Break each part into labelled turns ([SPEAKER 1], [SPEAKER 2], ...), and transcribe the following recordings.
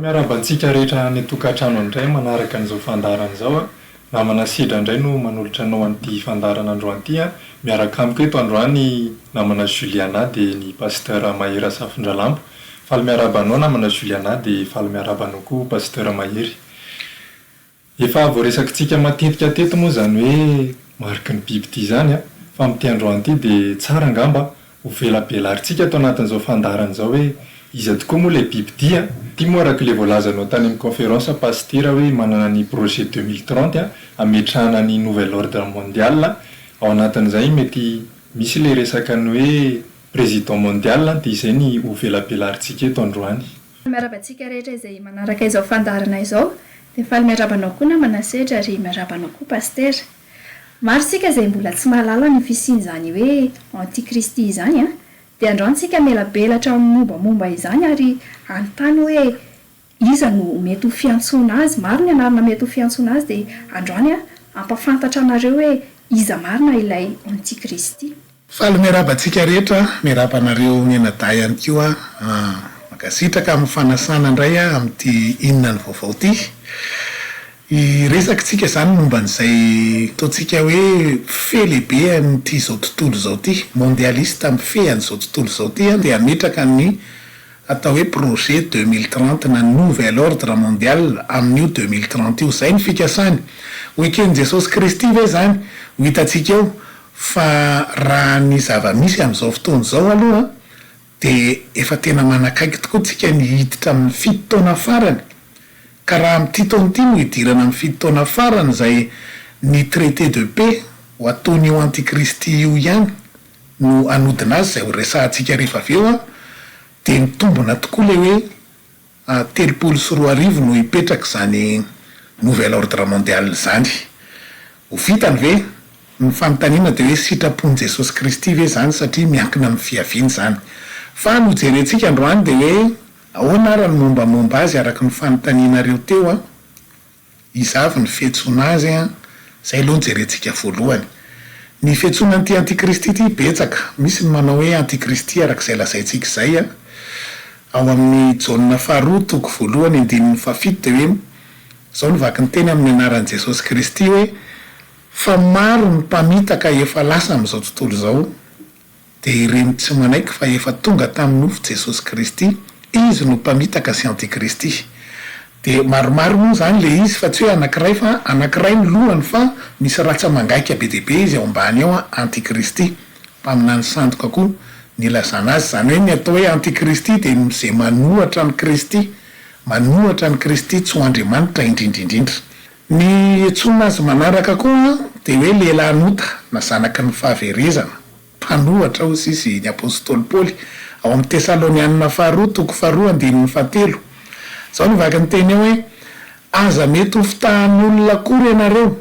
[SPEAKER 1] Miarabantsika rehetra ny tokantrano indray manaraka an'izao fandarana izao a. Namana Sidra indray no manolotra anao an'ity fandarana androany ity a. Miaraka amiko eto androany namana Juliana dia ny pasteur Mahery Safindralambo. Faly miaraba anao namana Juliana dia faly miaraba anao koa pasteur Mahery. Efa voaresakitsika matetika teto moa zany hoe mariky ny biby ity zany a. Fa amin'ity androany ity dia tsara angamba ho velabelarintsika ato anatin'izao fandarana izao hoe iza tokoa moa le biby ity a. Ity moa araka ilay voalazanao tany amin'ny conférence pasteur hoe manana ny projet 2030 a hametrahana ny nouvel ordre mondial. Ao anatin'izay mety misy le resaka ny hoe président mondial dia izay ny ho velabelarintsika eto androany.
[SPEAKER 2] Miarabantsika rehetra izay manaraka izao fandarana izao dia faly miarabanao koa namana Sedra ary miarabanao koa pasteur. Maro sika izay mbola tsy mahalala ny fisian'izany hoe antikristy izany a. Dia androany tsika melabelatra mombamomba izany ary anontany hoe iza no mety ho fiantsoana azy, maro ny anarana mety ho fiantsoana azy dia androany ampafantatra anareo hoe iza marina ilay antikristy.
[SPEAKER 3] Faly miarabantsika rehetra, miarabanareo mianaday ihany koa makasitraka amin'ny fanasana indray amin'ity inona ny vaovao ity. Resakitsika zany momba an'izay ataontsika hoe fe lehibe amin'ity zao tontolo zao ity, mondialiste amin'ny fe an'izao tontolo zao ity dia ametraka ny atao hoe projet 2030 na nouvel ordre mondial amin'io 2030 io. Zay ny fikasany. Ho eken'i Jesosy Kristy ve zany ho hitantsika eo fa raha ny zava-misy amin'izao fotoana izao aloha dia efa tena manakaiky tokoa tsika ny hiditra amin'ny fito taona farany. Ka raha amin'ity taona ity no hidirana amin'ny fito taona farany izay ny traité de paix ho ataon'io antikristy io ihany no anodina azy izay ho resahantsika rehefa avy eo dia mitombona tokoa le hoe 340 no hipetraka izany nouvel ordre mondial zany. Ho vitany ve ny fanontaniana dia hoe sitrapon'i Jesosy Kristy ve zany satria miankina amin'ny fiaviany zany. Fa no jerentsika androany dia hoe ahoana ary ny mombamomba azy araka ny fanontanianareo teo izavy ny fiantsoana azy izay aloha ny jerentsika voalohany. Ny fiantsoana an'ity antikristy ity betsaka, misy ny manao hoe antikristy arak'izay lazaintsika izay ao amin'ny jaonina faharoa toko voalohany andinin'ny fafito dia hoe izao ny vaky ny teny amin'ny anaran'i Jesosy Kristy hoe fa maro ny mpamitaka efa lasa amin'izao tontolo izao dia ireny tsy manaiky fa efa tonga tamin'ny nofo Jesosy Kristy izy no mpamitaka sy antikristy. Dia maromaro moa zany le izy fa tsy hoe anankiray fa anankiray ny lohany fa misy ratsa mangaika be dia be izy ao ambany ao antikristy. Mpaminany sandoka koa nilazana azy zany hoe ny atao hoe antikristy dia izay manohatra ny Kristy, manohatra ny Kristy tsy ho Andriamanitra indrindraindrindra. Ny antsoina azy manaraka koa dia hoe lehilahinota na zanaky ny fahaverezana, mpanohatra hozy izy ny apôstôly Paoly ao amin'ny Tesalonianina faharoa toko faharoa andinin'ny fahatelo. Zao ny vaky ny teny eo hoe aza mety ho fitahan'olona akory ianareo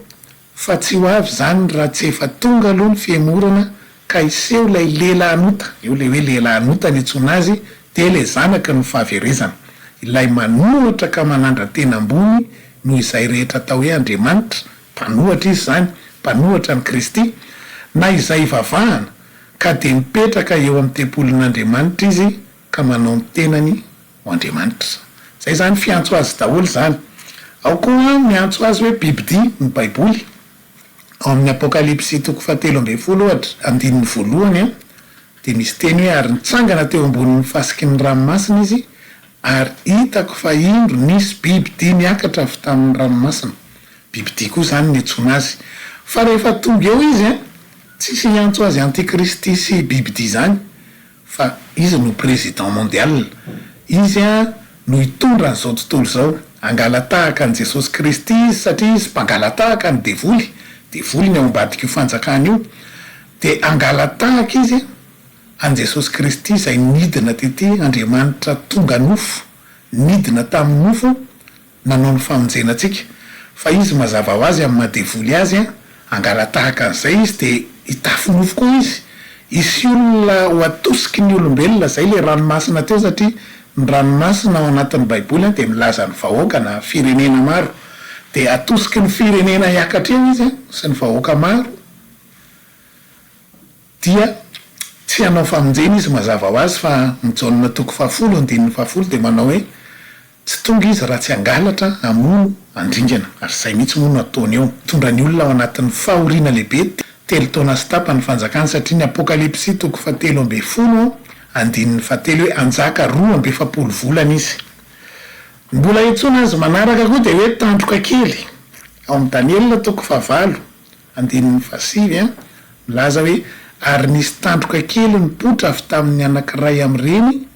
[SPEAKER 3] fa tsy ho avy zany raha tsy efa tonga aloha ny fiemorana ka iseho ilay lehilahinota. Eo le hoe lehilahinota ny antsoina azy dia le zanaky ny fahaverezana, ilay manohatra ka manandra tena ambony noho izay rehetra atao hoe Andriamanitra. Mpanohatra izy zany, mpanohatra ny Kristy na izay vavahana ka dia mipetraka eo amin'ny tempolin'Andriamanitra izy ka manao ny tenany ho Andriamanitra. Zay zany fiantso azy daholo zany. Ao koa miantso azy hoe bibidia ny Baiboly ao amin'ny Apokalipsy toko 17 andinin'ny voalohany dia misy teny hoe ary nitsangana teo ambonin'ny fasikin'ny ranomasina izy ary hitako fa indro nisy bibidia niakatra avy tamin'ny ranomasina. Bibidia koa zany ny antsoina azy. Fa rehefa tonga eo izy tsisy hiantso azy antikristy sy bibidia zany fa izy no président mondial. Izy no hitondra n'izao tontolo izao, angalatahaka an' Jesosy Kristy izy satria izy mpangalatahaka ny devoly, devoly ny ao ambadika io fanjakana io, dia angalatahaka izy an' Jesosy Kristy izay nidina tety Andriamanitra tonga nofo, nidina tamin'ny nofo nanao ny famonjenantsika. Fa izy mazava ho azy amin'ny mahadevoly azy angalatahaka an'izay izy dia hitafy nofo koa izy. Isy olona ho atosiky ny olombelona zay le ranomasina teo satria ny ranomasina ao anatin'ny Baiboly dia milaza ny vahoaka na firenena maro dia atosiky ny firenena hiakatra eo izy sy ny vahoaka maro dia tsy hanao famonjena izy mazava ho azy fa ny jaonina toko 10 andinin'ny 10 dia manao hoe tsy tonga izy raha tsy angalatra amono andringana ary zay mihitsy mono ataony eo tondra ny olona ao anatin'ny fahoriana lehibe telo taona sy tapa ny fanjakany satria ny apokalipsy toko 7:10 andininy 7 hoe anjaka 2:7 volana izy mbola itsona azy manaraka koa de hoe tandroka kely ao amin'ny Daniel toko 9 andininy 7 milaza hoe ary nisy tandroka kely nipotra avy tamin'ny anankiray amin'ireny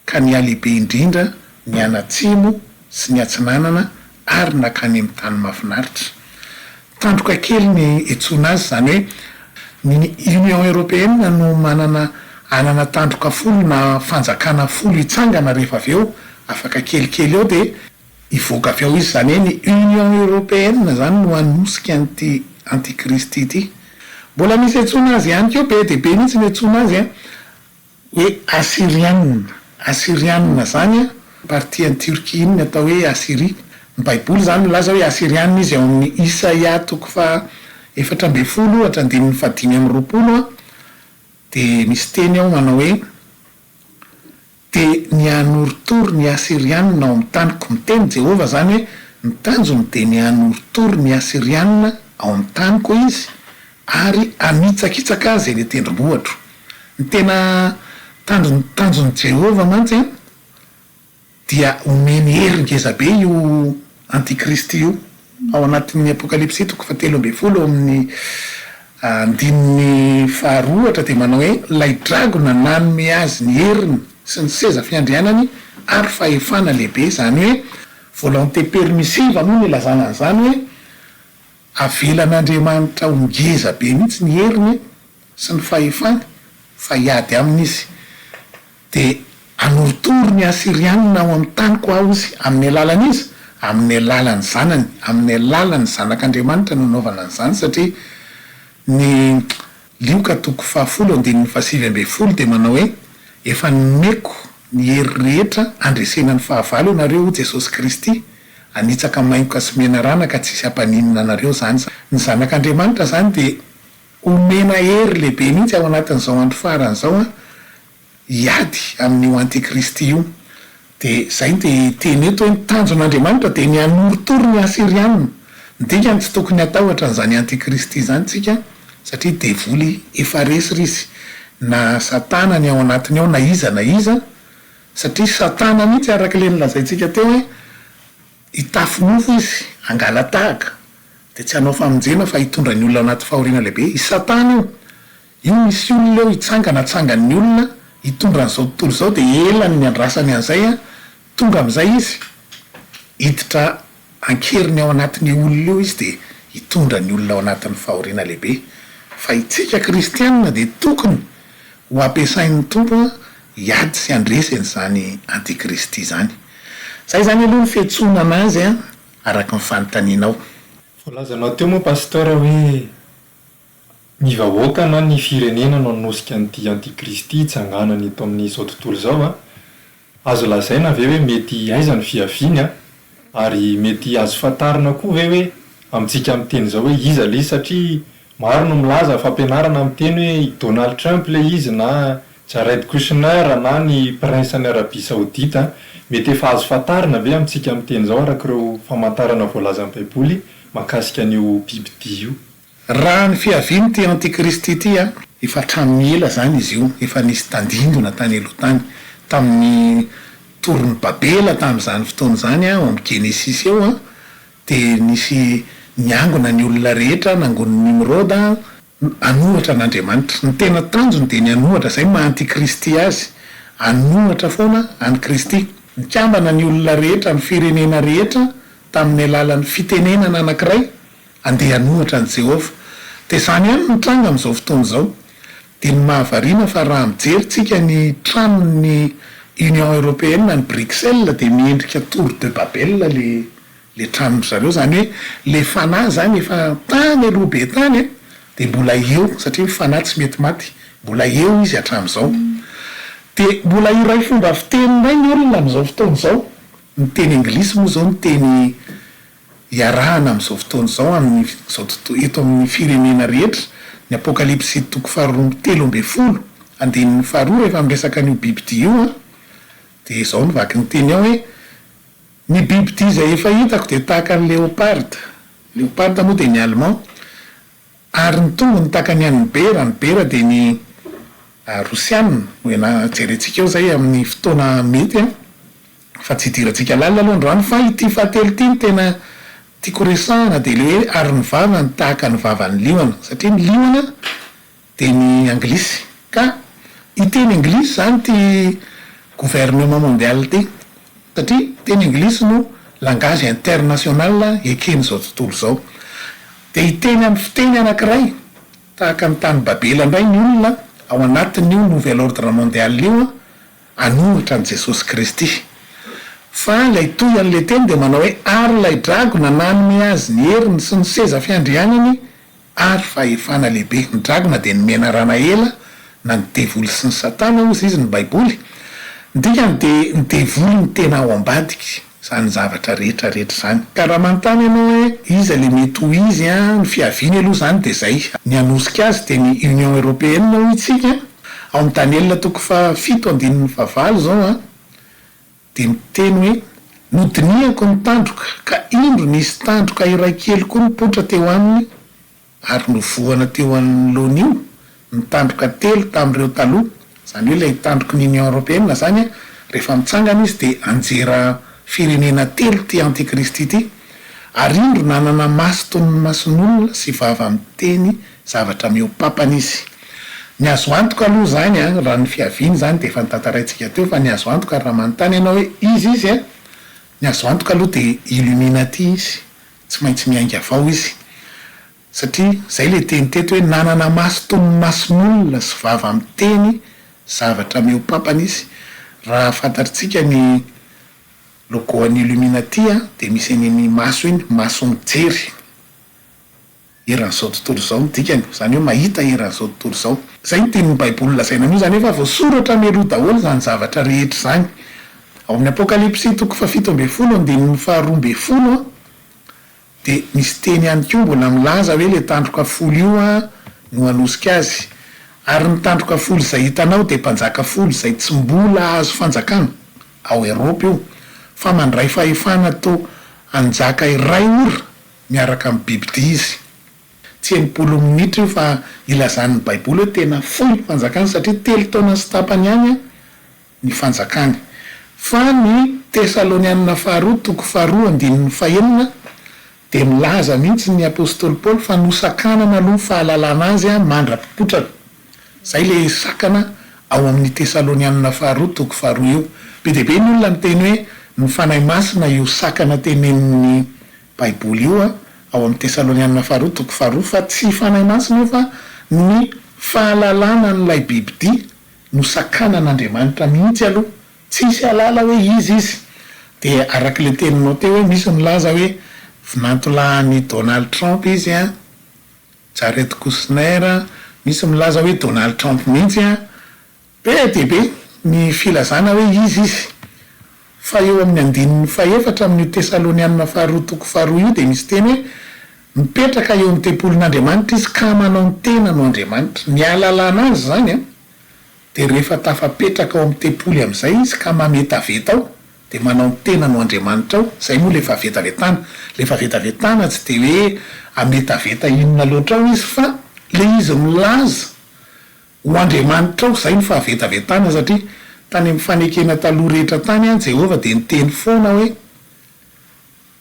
[SPEAKER 3] ka ny alehibe indrindra ny anatsimo sy ny atsinanana ary nakany amin'ny tany mahafinaritra tandroka kely ny etsona azy zany hoe ny Union Européenne no anana tandroka folo na fanjakana folo itsangana rehefa avy eo afaka kelikely eo de ivoaka avy eo izy zany hoe ny Union Européenne zany no anosika an'ity antikristy ity mbola misy etsona azy ihany keo be de be mihitsy ny etsona azy hoe Assirianina zany partie ny Turquie iny atao hoe Assyrie ny baiboly zany milaza hoe Assirianina izy ao amin'ny Isaia toko 4:10 hatrandininy 5:20 de misy teny ao manao hoe de ny anoritory ny Assirianina ao amin'ny taniko miteny Jehova zany hoe ny tanjony de ny anoritory ny Assirianina ao amin'ny taniko izy ary amitsakitsaka azy le tendrombohatro ny tena tanjony Jehova mantsy dia omeny hery be io antikristy io ao anatin'ny apokalipsy toko 7:10 amin'ny andininy 2 de manao hoe lay dragona nanome azy ny heriny sy ny seza fiandrianany ary fahefana lehibe zany hoe volonté permissive moa ny lazana an'izany hoe avelan'Andriamanitra ho ngeza be mihitsy ny heriny sy ny fahefana fa hiady amin'izy de anoritory ny Assirianina ao amin'ny taniko aho izy amin'ny alalan'izy amin'ny alalan'ny zanany amin'ny alalan'ny zanak'Andriamanitra no naovana an'izany satria ny Lioka toko 10:7 de manao hoe efa nomeko ny hery rehetra andresena ny fahavalo anareo Jesosy Kristy anitsaka maingoka sy mena rana ka tsisy hampaninina anareo zany ny zanak'Andriamanitra zany de omena hery lehibe mihitsy ao anatin'izao andro faran'izao hiady amin'io antikristy io de zay de teny eto hoe tanjon'Andriamanitra de ny anoritory ny Assirianina ndikany tsy tokony atahotra n'izany antikristy zany tsika satria devoly efa resy izy na satana ny ao anatiny ao na iza satria satana mihitsy arak'le nilazaintsika teo hoe hitafinofo izy angalatahaka de tsy hanao famonjena fa hitondra ny olona anaty fahoriana lehibe i satana io misy olona eo hitsanganatsangan'ny olona hitondra n'izao tontolo zao de elany ny andrasany an'izay tonga amin'izay izy hiditra ankeriny ao anatin'ny olona eo izy de hitondra ny olona ao anatin'ny fahoriana lehibe fa itsika kristianina de tokony ho ampiasain'ny tompo hiady sy andreseny zany antikristy zany zay zany aloha ny fiantsoana anazy araka ny fanontanianao
[SPEAKER 1] volazanao teo moa pasteur hoe ny vahoaka na ny firenena no anosika an'ity antikristy itsanganany eto amin'izao tontolo zao azo lazaina ve hoe mety aiza ny fiaviany ary mety azo fantarina koa ve hoe amintsika amin'ny teny zao hoe iza le satria maro no milaza fampianarana amin'ny teny hoe Donald Trump le izy na Jared Kushner na ny prince ny Arabia Saoudita mety efa azo fantarina ve amintsika amin'ny teny zao araka ireo famantarana voalaza amin'ny baiboly makasika an'io bibidia io
[SPEAKER 3] raha ny fiaviany ty antikristy ity efa hatramin'ny ela zany izy io efa nisy tandindona tany aloha tany tamin'ny torony Babela tamin'izany fotoana zany ao amin'ny Genesis eo de nisy niangona ny olona rehetra nangon'ny Nimroda anohatra an'Andriamanitra ny tena tanjony de ny anohatra zay ma antikristy azy anohatra foana any Kristy nikambana ny olona rehetra ny firenena rehetra tamin'ny alalan'ny fitenenana anankiray andeha anohatra an' Jehova de zany ihany nitranga amin'izao fotoana zao de ny mahavariana fa raha mijery tsika ny tranony Union Européenne ny Bruxelles de miendrika Tour de Babel le tranony zareo zany hoe le fanahy zany efa tany aloha be tany de mbola eo satria fanahy tsy mety maty mbola eo izy hatramin'izao de mbola iray fomba fiteninay ny olona amin'izao fotoana zao ny teny anglisy moa zao ny teny iarahana amin'izao fotoana zao amin'ny zao tontolo eto amin'ny firenena rehetra ny apokalipsy toko 13:10 andininy 2 rehefa miresaka an'io bibidia io de zao ny vaky ny teny ao hoe ny biby ty zay efa hitako de tahaka ny léoparde moa de ny allemand ary ny tongony tahaka ny an'ny bera de ny rosianina hoena jerentsika eo zay amin'ny fotoana mety a fa tsy hidirantsika lalina aloha androany fa ity fahatelo ity ny tena tiako resahana de le hoe ary ny vava ny tahaka ny vavan'ny liona satria ny liona de ny anglisy ka iteny anglisy zany ty gouvernement mondial ty satria teny anglisy no langage international ekeny zao tontolo zao de iteny amin'ny fiteny anankiray tahaka ny tany babela indray ny olona ao anatin'io nouvel ordre mondial io anohitra an' Jesosy Kristy fa lay toy an'le teny de manao hoe ary lay dragona nanome azy ny heriny sy ny seza fiandrianany ary fahefana lehibe. Ny dragona de ny mena rana ela na ny devoly sy ny satana ozy izy ny baiboly ndikany de ny devoly ny tena ao ambadiky zany zavatra rehetrarehetra zany ka raha manontany ianao hoe iza le mety ho izy ny fiaviany aloha zany de zay ny anosika azy de ny Union Européenne hoy itsika ao amin'ny Daniel toko 7:7 zao de miteny hoe nodiniako ny tandroka ka indro nisy tandroka iray kely koa nipotra teo aminy ary novoana teo amin'ny lonio ny tandroka telo tamin'ireo taloha zany hoe lay tandroky ny Union Européenne zany rehefa mitsangana izy de anjera firenena telo ty antikristy ty ary indro nanana maso toy ny mason'olona sy vava miteny zavatra miopapana izy. Ny azo antoka aloha zany raha ny fiaviany zany de efa nitantaraintsika teo fa ny azo antoka raha manontany ianao hoe izy ny azo antoka aloha de Illuminati izy tsy maintsy miainga avao izy satria zay le teny teto hoe nanana maso toy ny mason'olona sy vava miteny zavatra miopapana izy. Raha fantatritsika ny logo an'ny Illuminati de misy ny maso iny maso mijery eran'izao tontolo zao midikany zany hoe mahita eran'izao tontolo zao zay ny tenin'ny baiboly lazaina amin'io zany efa voasoratra mialoha daholo zany zavatra rehetra zany ao amin'ny apokalipsy toko 7:12 de misy teny ihany koa mbola milaza hoe le tandroka folo io no anosika azy ary ny tandroka folo zay hitanao de mpanjaka folo zay tsy mbola azo fanjakana ao Eropa io fa mandray fahefana to anjaka iray ora miaraka amin'ny bibidia izy tsy enimpolo minitra io fa ilazan'ny baiboly hoe tena folo fanjakany satria 3 taona sy tapany ihany ny fanjakany fa ny Tesalonianina faharoa toko 2:9 de milaza mihitsy ny apôstôly Paul fa nosakanana aloha fahalalana azy mandra-pipotrana zay le sakana ao amin'ny Tesalonianina faharoa toko 2 io be de be ny olona miteny hoe ny fanahy masina io sakana tenenin'ny baiboly io ao amin'ny Tesalonianina faharoa toko 2 fa tsy fanahy masina io fa ny fahalalana n'lay bibidia no sakanan'Andriamanitra mihitsy aloha tsisy alala hoe izy de arak'le teninao teo hoe misy milaza hoe vinantolahan'ny Donald Trump izy Jared Kushner misy milaza hoe Donald Trump mihitsy be de be ny filazana hoe izy fa eo amin'ny andininy faefatra amin'ny Tesalonianina faharoa toko 2 io de misy teny hoe mipetraka eo amin'ny tempolin'Andriamanitra izy ka manao ny tena no Andriamanitra ny alalana azy zany de rehefa tafapetraka ao amin'ny tempoly amin'izay izy ka mametaveta ao de manao ny tena no Andriamanitra ao zay moa lefa vetavetana tsy de hoe ametaveta inona loatra ao izy fa le izy milaza ho Andriamanitra ao zay ny fahavetavetana satria tany amin'ny fanekena taloha rehetra tany Jehova de niteny foana hoe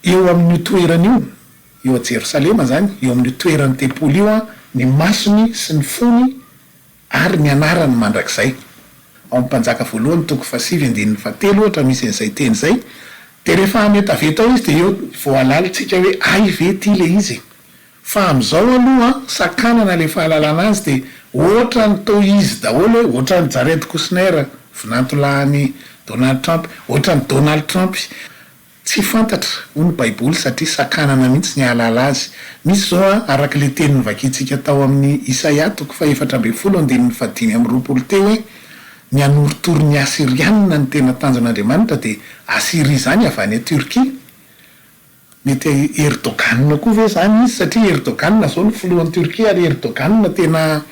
[SPEAKER 3] eo amin'ny toerana io eo a Jerosalema zany eo amin'ny toeran'ny tempoly io ny masony sy ny fony ary ny anarany mandrakizay ao amin'ny mpanjaka voalohany toko 7:7 ohatra misy an'izay teny zay de rehefa ametaveta ao izy de eo voalalitsika hoe ay ve ty le izy fa am'izao aloha sakanana le fahalalana azy de ohatra ny to izy daholo hoe ohatra ny Jared Kushner vinantolahan'ny Donald Trump ohatra ny Donald Trump tsy fantatra ho ny baiboly satria sakanana mihitsy ny alala azy. Misy zao arak'le teny nivakitsika tao amin'ny Isaia toko 4:5 teo hoe ny anoritory ny Asirianina ny tena tanjon'Andriamanitra de Asiria zany avy any Turquie mety Erdogan koa ve zany izy satria Erdogan zao ny filohan'ny Turquie ary Erdogan tena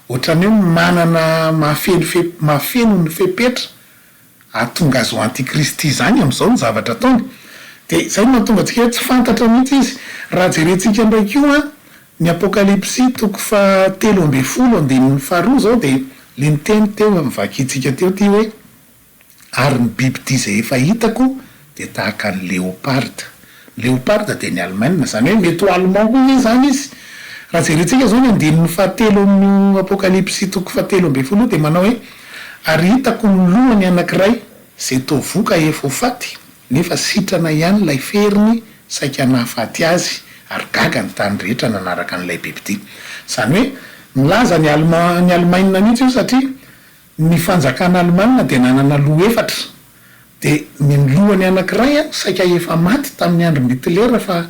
[SPEAKER 3] ohatrany hoe manana mahafeno ny fepetra atonga azo antikristy zany am'izao ny zavatra ataony de zay no mahatonga antsika hoe tsy fantatra mihitsy izy raha jerentsika ndraiky io a ny apokalypsy toko fa 13:faharoa zao de le niteny teo mivakitsika teo ty hoe ary ny biby ty zay efa hitako de tahaka ny léoparde de ny Allemagne, zany hoe mety ho allemand koa izy zany izy raha jerentsika zao ny andininy fahatelo amin'ny apokalypsy toko fa 13 de manao hoe ary hitako ny lohany anankiray zay toa voka efa ho faty nefa sitrana ihany lay feriny saika nahafaty azy ary gaga ny tany rehetra nanaraka n'ilay biby ty. Zany hoe milaza ny Allemagne mihitsy io satria ny fanjakana Allemagne de nanana loha efatra de ny lohany anankiray a saika efa maty tamin'ny andro Hitler fa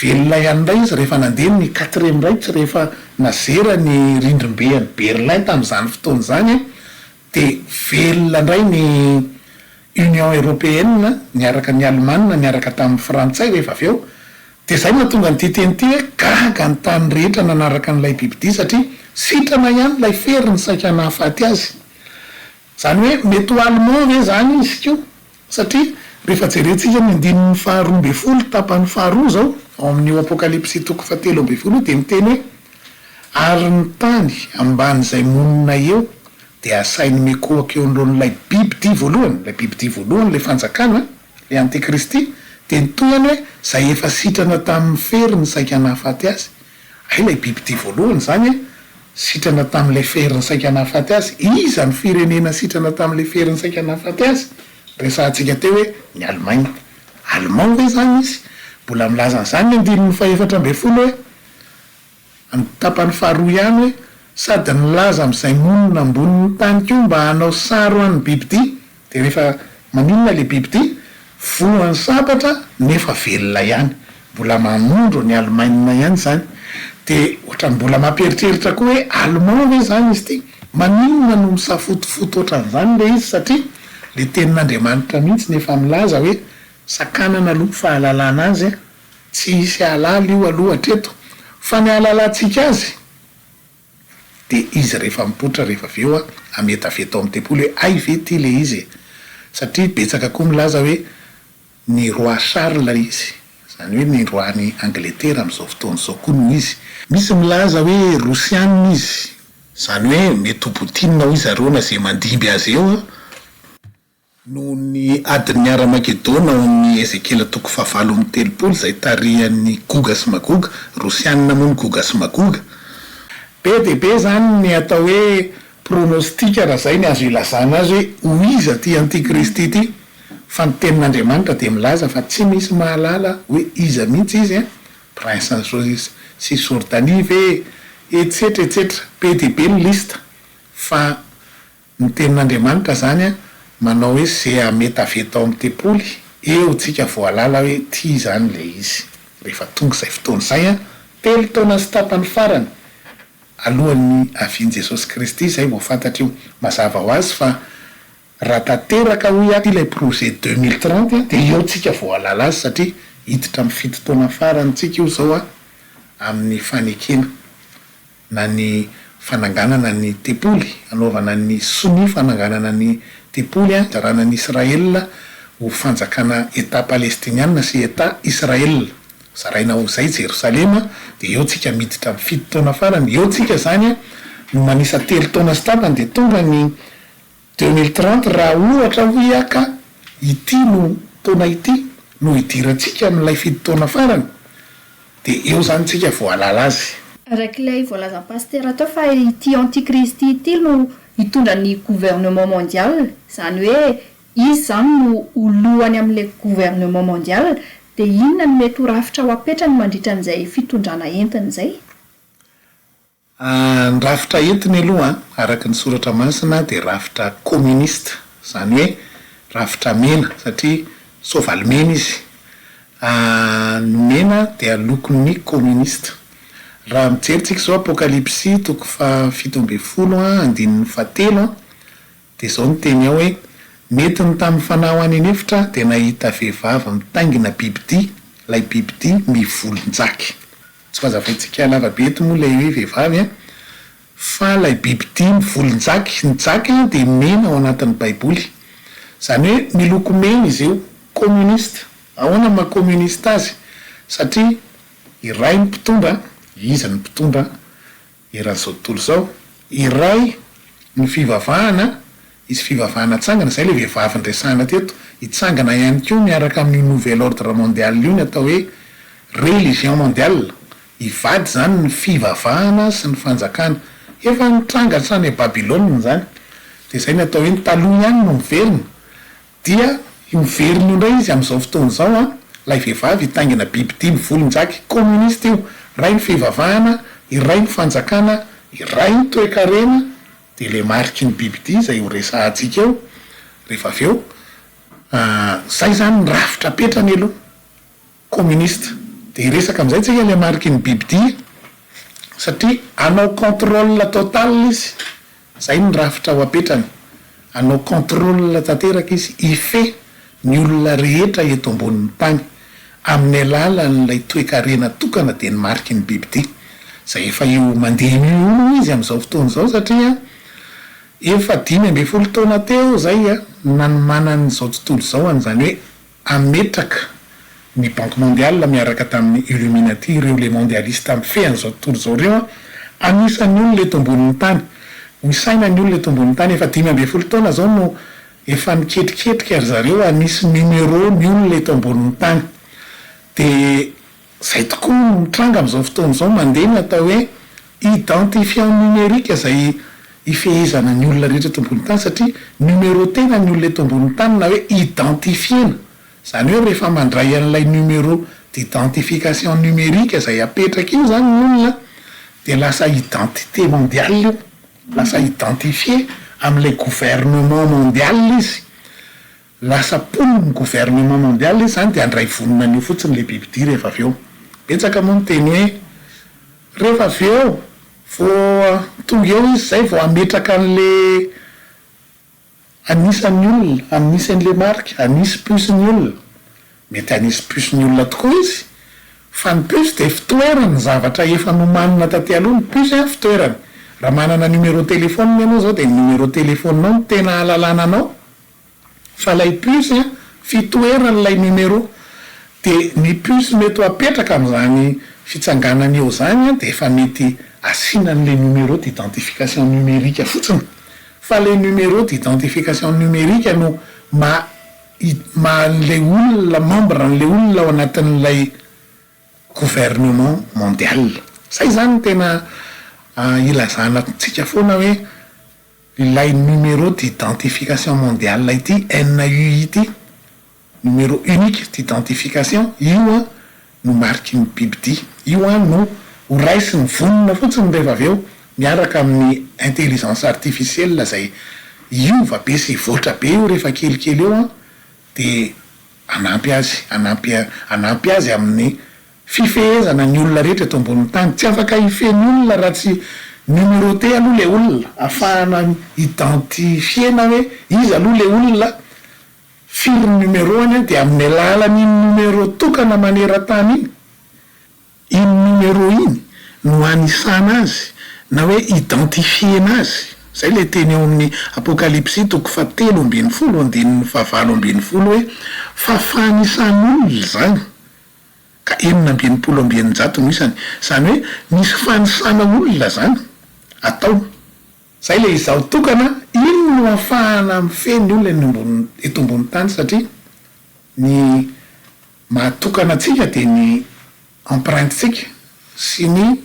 [SPEAKER 3] velona ihany ndray izy rehefa nandeha ny 4e Reich rehefa nazera ny rindrim-beany Berlin tamin'izany fotoana zany de velona ndray ny Union Européenne niaraka ny Allemagne niaraka tamin'ny Frantsay rehefa avy eo de zay mahatonga ny titeny ty hoe gaga ny tany rehetra nanaraka n'ilay biby ty satria sitrana ihany lay feriny saika nahafaty azy. Zany hoe mety ho allemand ve zany izy ko satria rehefa jerentsika ny andininy 12 tapany faharoa zao ao amin'io apokalypsy toko fa 13 de miteny hoe ary ny tany amban'izay monina eo de asainy mekoaka eo an'ilay biby ty voalohany le fanjakana le antikristy de nitohany hoe zay efa sitrana tamin'ny feriny saika nahafaty azy lay biby ty voalohany zany sitrana tamin'ilay feriny saika nahafaty azy iza ny firenena sitrana tamin'ilay feriny saika nahafaty azy resahantsika teo hoe ny allemand hoe zany izy mbola milaza n'zany ny andininy faefatra ambe folo hoe ny tapany faharoa ihany hoe sady nilaza am'izay monina ambonin'ny tany ko mba hanao saro any biby ty de rehefa maninona le biby ty voany sabatra nefa velona ihany mbola manondro ny Allemagne ihany zany de ohatrany mbola mamperitreritra koa hoe allemand hoe zany izy ty maninona no misafotofoto ohatran'izany le izy satria le tenin'Andriamanitra mihitsy nefa milaza hoe sakanana aloha fahalalana azy tsy hisy halala io aloha hatreto fa ny halalantsika azy de izy rehefa mipotra rehefa avy eo ameta veto amin'ny tempoly hoe ay ve ty le izy satria betsaka koa milaza hoe ny roi Charles izy zany hoe ny roi ny Angleterre am'izao fotoana zao koa no izy misy milaza hoe Rosianina izy zany hoe mety ho Poutine hoy zareo na zay mandimby azy eo no ny adiny Ara-Makedona ao amin'ny Ezekiela toko fa 7:30 zay tarihan'ny Goga sy Magoga Rosianina moa ny Goga sy Magoga be de be zany ny atao hoe pronostika raha zay ny azo ilazana azy hoe ho iza ty antikristy ty fa ny tenin'Andriamanitra de milaza fa tsy misy mahalala hoe iza mihitsy izy prince sy Jordanie ve etsetra be de be ny lista fa ny tenin'Andriamanitra zany manao hoe zay ameta veto amin'ny tempoly eo tsika voalala hoe ty zany le izy rehefa tonga zay fotoana zay 3 taona sy tapany farany alohan'ny avian'i Jesosy Kristy zay vao fantatra io mazava ho azy fa raha tanteraka hoy ilay projet 2030 de eo tsika voalala azy satria hiditra amin'ny 7 taona farany tsika io zao amin'ny fanekena na ny fananganana ny tempoly anaovana ny soni fananganana ny tempoly anjarana ny Israel ho fanjakana état palestiniana sy état Israel zaraina ho zay Jerosalema de eo tsika miditra amin'ny 7 taona farany eo tsika zany no manisa 3 taona sy tapany de tonga ny 2030 raha ohatra hoe aka ity no taona ity no hidirantsika amin'ilay 7 taona farany de eo zany tsika voalala azy
[SPEAKER 2] arak'ilay voalazan'ny pasteur atao fa ity antikristy ity no hitondra ny gouvernement mondial zany hoe izy zany no olohany amin'ilay gouvernement mondial de inona no mety ho rafitra ho apetrany mandritra an'izay fitondrana entiny zay
[SPEAKER 3] ny rafitra entiny aloha araka ny soratra masina de rafitra communiste zany hoe rafitra mena satria sovaly-mena izy ny mena de alokon'ny communiste raha mijerytsika zao apokalypsy toko fa 17 andininy fahatelo de zao ny teny ao hoe mety ny tamin'ny fanahy any anefitra de nahita vehivavy mitaingina bibidy lay bibidy mivolonjaky tsy fazavaintsika lavabe eto moa lay hoe vehivavy fa lay bibidy mivolonjaky ny jaky de mena ao anatin'ny baiboly zany hoe miloko mena izy io communiste ahoana ma communiste azy satria iray ny mpitondra izy ny mpitondra eran'izao tontolo zao iray ny fivavahana izy fivavahana tsangana zay le vehivavy ndresahana teto hitsangana ihany koa miaraka amin'ny nouvel ordre mondial io ny atao hoe religion mondiale ivady zany ny fivavahana sy ny fanjakana efa nitranga trany e Babilôna zany de zay ny atao hoe ny taloha ihany no miverina dia miverina io ndray izy am'izao fotoana zao a lay vehivavy hitangina biby dimy volonjaky communiste io iray ny fivavahana iray ny fanjakana iray ny toe-karena de le mariky ny biby dy zay ho resahantsika eo rehefa avy eo zay zany ny rafitra petrany aloha communiste de resaka am'izay tsika le mariky ny biby dy satria anao contrôle total izy zay ny rafitra ho apetrany anao contrôle tanteraka izy ife ny olona rehetra eto ambonin'ny tany amin'ny alalan'lay toe-karena tokana de ny mariky ny biby dy zay efa io mandeha miolo izy am'izao fotoana zao satria efa 5 taona teo zay a nanomanan'izao tontolo zao an'izany hoe ametraka ny banque mondiale miaraka tamin'ny Illuminati ireo le mondialiste amin'ny fean'izao tontolo zao reo a anisan'ny olona eto ambonin'ny tany misaina ny olona eto ambonin'ny tany efa 5 taona zao no efa niketriketrika ary zareo anisy numéro ny olona eto ambonin'ny tany de zay tokoa mitranga am'izao fotoana zao mandeha ny atao hoe identifiant numérique zay ifehezana ny olona rehetra eto ambonin'ny tany satria numéro tena ny olona eto ambonin'ny tany na hoe identifiena zany hoe rehefa mandray an'ilay numéro d'identification numérique zay apetraka io zany ny olona de lasa identité mondiale io lasa identifié am'ilay gouvernement mondial izy lasa polony gouvernement mondial izy zany de andray vonina an'io fotsiny le bibidy rehefa avy eo betsaka moa miteny hoe rehefa avy eo vo tonga eo izy zay vo ametraka an'le anisan'ny olona anisan'le marika anisy pusiny olona mety anisy pusiny olona tokoa izy fa ny pusy de fitoerany zavatra efa nomanina taty aloha ny pusy a fitoerany raha manana numéro téléphone ianao zao de numéro téléphonenao no tena alalananao fa lay pusy a fitoerany lay numéro de ny pusy mety ho apetraka am'izany fitsanganany eo zany a de efa mety asinan'le numéro d'identification numérique fotsiny fa le numéro d'identification numérique no ma le olona membre n'le olona ao anatin'lay gouvernement mondial zay zany tena ilazana tsika foana hoe ilay numéro d'identification mondiale ity NIU ity numéro unique d'identification io a no mariky ny bibidy io a no ho raisy ny vonina fotsiny rehefa avy eo miaraka amin'ny intelligence artificielle zay iova be sy voatra be io rehefa kelikely eo a de anampy azy amin'ny fifehezana ny olona rehetra eto ambonin'ny tany tsy afaka ifeny olona raha tsy numéroté aloha le olona ahafahana identifiena hoe izy aloha le olona firy numéroany a de amin'ny alalan'iny numéro tokana maneran-tany iny numéro iny no anisana azy na hoe identifiena azy zay le teny eo amin'ny apokalypsy 3:17-20 hoe fafanisan'olona zany ka 7:16 misany zany hoe misy fanisana olona zany atao zay le izao tokana iny no ahafahana mifeny olona eto ambony tany satria ny mahatokana atsika de ny empreinte tsika sy ny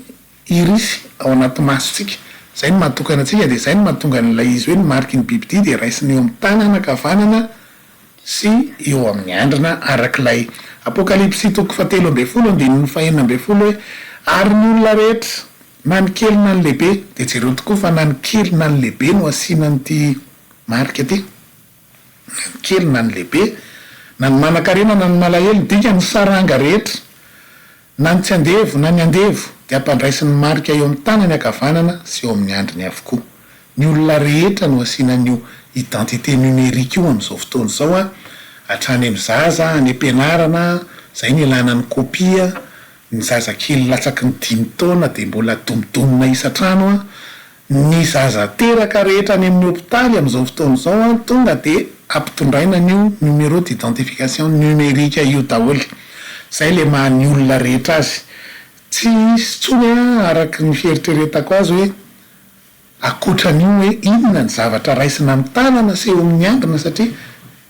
[SPEAKER 3] irisy ao anaty masotsika zay ny mahatokana atsika de zay ny mahatonga n'ilay izy hoe ny mariky ny bibidy de raisiny eo amin'ny tanana kavanana sy eo amin'ny andrina arak'ilay apokalypsy 3:17-20 hoe ary ny olona rehetra na ny kely na ny lehibe de jereo tokoa fa na ny kely na ny lehibe no asinanyity marika ty na ny kely na ny lehibe na ny manan-karena na ny malahelo dika ny saranga rehetra na ny tsy andevo na ny andevo de ampandraisiny marika eo amin'ny tanany akavanana sy eo amin'ny andriny avokoa ny olona rehetra no asinan'io identité numérique io am'izao fotoana zao a hatrany amin'ny zaza any ampianarana zay ny ilana ny kopia ny zaza kely latsaky ny 5 taona de mbola domidomina isatrano a ny zaza teraka rehetra any amin'ny hôpitaly am'izao fotoana zao a tonga de ampitondraina an'io numéro d'identification numérique io daholo zay le mahany olona rehetra azy tsy isy tsony a araky ny fieritreretako azy hoe akoatran'io hoe inona ny zavatra raisina amin'ny tanana sy eo amin'ny angina satria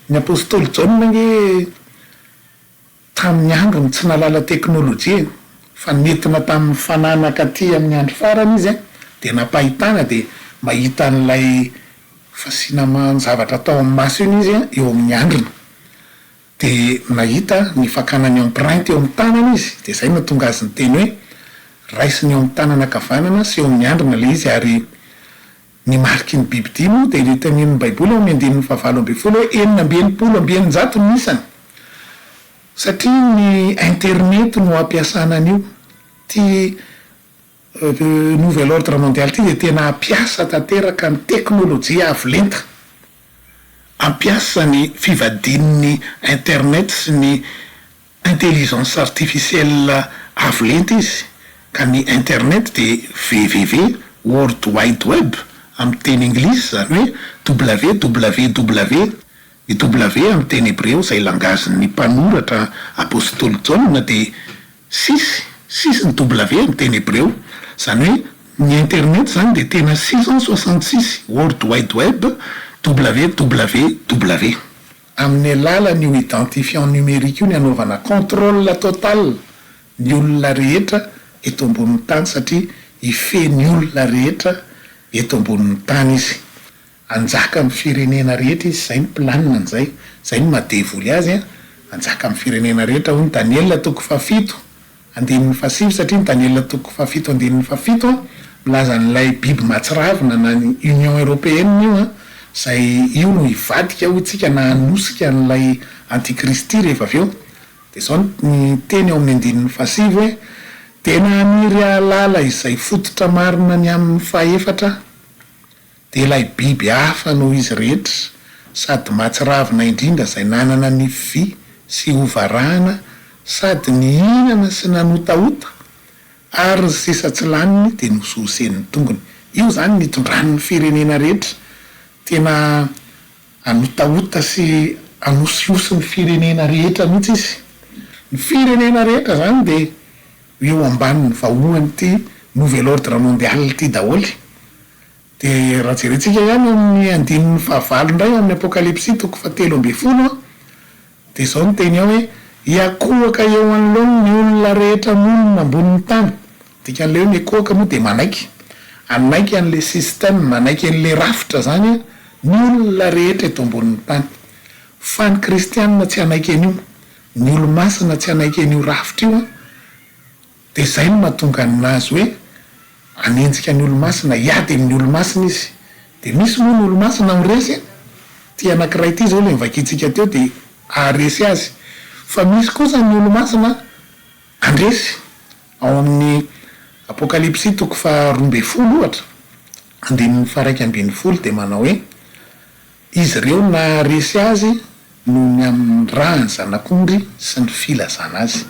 [SPEAKER 3] ny apôstôly jauna nge tamin'ny anginy tsy nalala teknôlôjia fa nentina tamin'ny fananaka ty amin'ny andro farany izy a de napahitana de mahita n'ilay fasiana zavatra atao amin'ny maso iny izy a eo amin'ny andrina de nahita ny fakanany empreinte eo amin'ny tanana izy de zay natonga azy ny teny hoe raisiny eo amin'ny tanana kavanana sy eo amin'ny andrina le izy ary ny mariky ny bibidia moa de le tamin'ny baiboly ao amin'ny 7:20 hoe 7:20 ny isany satria ny internet no ampiasana an'io ty nouvel ordre mondial ty de tena ampiasa tanteraka ny teknôlôjia avolenta ampiasa ny fivadin'ny internet sy ny intelligence artificielle avolenta izy ka ny internet de www world wide web amin'ny teny anglisy zany hoe www ny w amin'ny teny hébreu zay langazin'ny mpanoratra apôstôly jauna de sisy ny w amin'ny teny hébreu zany hoe ny internet zany de tena 666 world wide web www amin'ny alalan'io identifiant numérique io ny anaovana contrôle total ny olona rehetra eto ambonin'ny tany satria ifeny olona rehetra eto ambonin'ny tany izy anjaka amin'ny firenena rehetra izy zay ny planina an'izay zay ny madevoly azy a anjaka amin'ny firenena rehetra ho ny Daniel toko 7 andininy 7 satria ny Daniel toko 7 andininy 7 milaza n'ilay biby matsiravina na ny Union Européenne io a zay io no hivadika ho tsika na hanosika n'ilay antikristy rehefa avy eo de zao ny teny ao amin'ny andininy 7 hoe tena amiry alala izay fototra marina ny amin'ny fahefatra de ilay biby hafa noho izy rehetra sady matsiravina indrindra zay nanana ny vy sy hovarahana sady ny hinana sy nanotaota ary sisa tsy laniny de nososen'ny tongony io zany nitondrany ny firenena rehetra tena anotaota sy anosiosy ny firenena rehetra mihitsy izy ny firenena rehetra zany de eo ambanin'ny vahoany ty nouvel ordre mondial ty daholy de raha jerentsika ihany amin'ny andininy 9 indray amin'ny apokalypsy toko 7:20 de zao ny teny ao hoe iakohaka eo anoloany ny olona rehetra monina ambonin'ny tany dikan'le hoe miakohaka moa de manaiky an'le système manaiky an'le rafitra zany ny olona rehetra eto ambonin'ny tany fa ny kristianina tsy anaiky an'io ny olo-masina tsy anaiky an'io rafitra io a de zay no mahatonga aminazy hoe anenjika ny olo-masina iady amin'ny olo-masina izy de misy moa ny olo-masina miresy ty anankiray ty zao le mivakitsika teo de aharesy azy fa misy kosa ny olo-masina andresy ao amin'ny apokalypsy toko 12 ohatra andininy 1:20 de manao hoe izy ireo na resy azy no ny amin'ny rahany zanak'ondry sy ny filazana azy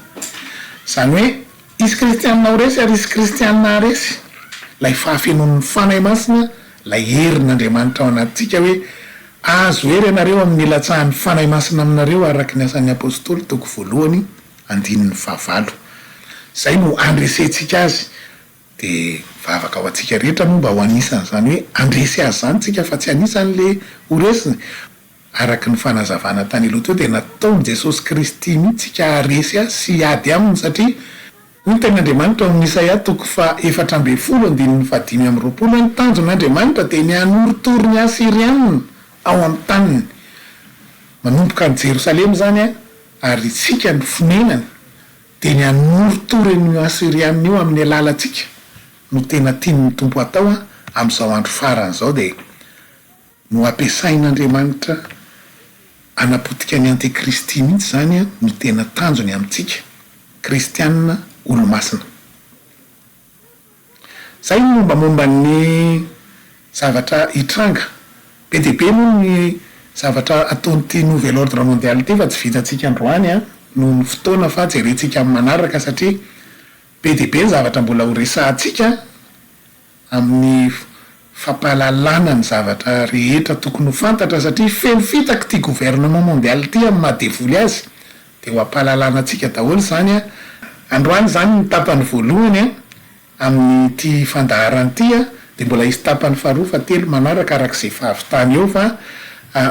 [SPEAKER 3] zany hoe izy kristianina ho resy ary izy kristianina resy lay fahafenon'ny fanahy masina lay herin'Andriamanitra ao anatintsika hoe azo hery ianareo amin'ny latsahan'ny fanahy masina aminareo araky ny asan'ny apôstôly toko 1:9 zay no andresentsika azy de vavaka ao atsika rehetra moa mba ho anisany zany hoe andresy azy zany tsika fa tsy anisan'le ho resiny araky ny fanazavana tany aloha teo de nataony Jesosy Kristy mihitsika aresy azy sy ady aminy satria ny ten'Andriamanitra ao amin'ny Isaia toko 4:15 ny tanjon'Andriamanitra de ny anoritory ny Asirianina ao amin'ny taniny manomboka ny Jerosalema zany a ary tsika ny fonenany de ny anoritory ny Asirianina io amin'ny alalatsika no tena tian'ny tompo atao a amin'izao andro farany zao de no ampiasain'Andriamanitra anapotika ny antikristy mihitsy zany a no tena tanjony amintsika kristianina olo-masina zay ny mombamomba ny zavatra hitranga be de be moa ny zavatra ataonyty nouvel ordre mondial ty fa tsy vitantsika androany a no ny fotoana fa jerentsika amin'ny manaraka satria be de be ny zavatra mbola ho resahantsika amin'ny fampahalalana ny zavatra rehetra tokony ho fantatra satria feno fitaka ty gouvernement mondial ty amin'ny mahadevoly azy de ho ampahalalana antsika daholo zany a androany zany ny tapany voalohany a amin'ny ty fandaharany ty a de mbola isy tapany faharoa fa telo manaraka arak'izay fahavitany eo fa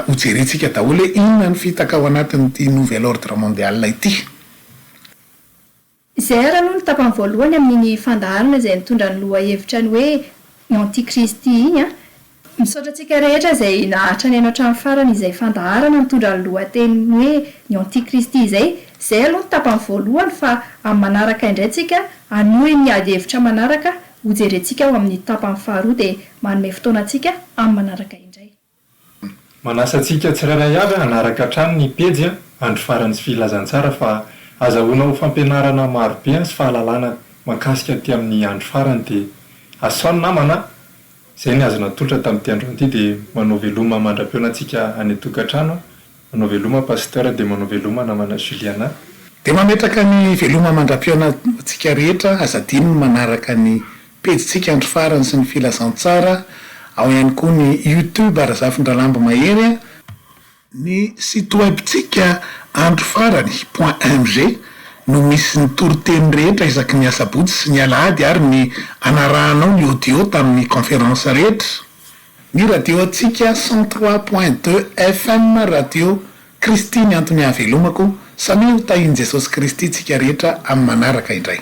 [SPEAKER 3] hojerentsika daholo hoe inona ny fitaka ao anatin'ity nouvel ordre mondial ity.
[SPEAKER 2] Izay ara aloha ny tapany voalohany amin'iny fandaharana izay nitondra ny loha hevitra ny hoe ny antikristy iny a misaotra antsika rehetra izay nahatra ny haino hatramin'ny farany izay fandaharana nitondra ny lohateny hoe ny antikristy izay aloha ny tapany voalohany fa amin'ny manaraka indray tsika anohy miady hevitra manaraka hojerentsika ao amin'ny tapany faharoa de manome fotoana antsika amin'ny manaraka indray.
[SPEAKER 1] Manasa antsika tsirairay avy hanaraka hatrany ny pejy andro farany sy filazantsara fa azahoana ho fampianarana marobe sy fahalalana makasika ty amin'ny andro farany de asaony namana zay ny azo natolotra tamin'ity andro ity de manao veloma mandram-piona antsika any tokantrano, manao veloma pasteur de manao veloma namana Juliana.
[SPEAKER 3] De mametraka ny veloma mandram-piona antsika rehetra azadiny ny manaraka ny pejitsika andro farany sy ny filazantsara ao ihany koa ny YouTube Arazafin-Dralamba Mahery ny site webtsika andro farany.mg no misy ny toroteny rehetra isaky ny asabotsy sy ny alahady ary ny anarahanao ny audio tamin'ny conférence rehetra. Ny radio atsika 103.2 FM radio Kristiny Antony Avelomako samy ho tahin' Jesosy Kristy tsika rehetra amin'ny manaraka indray.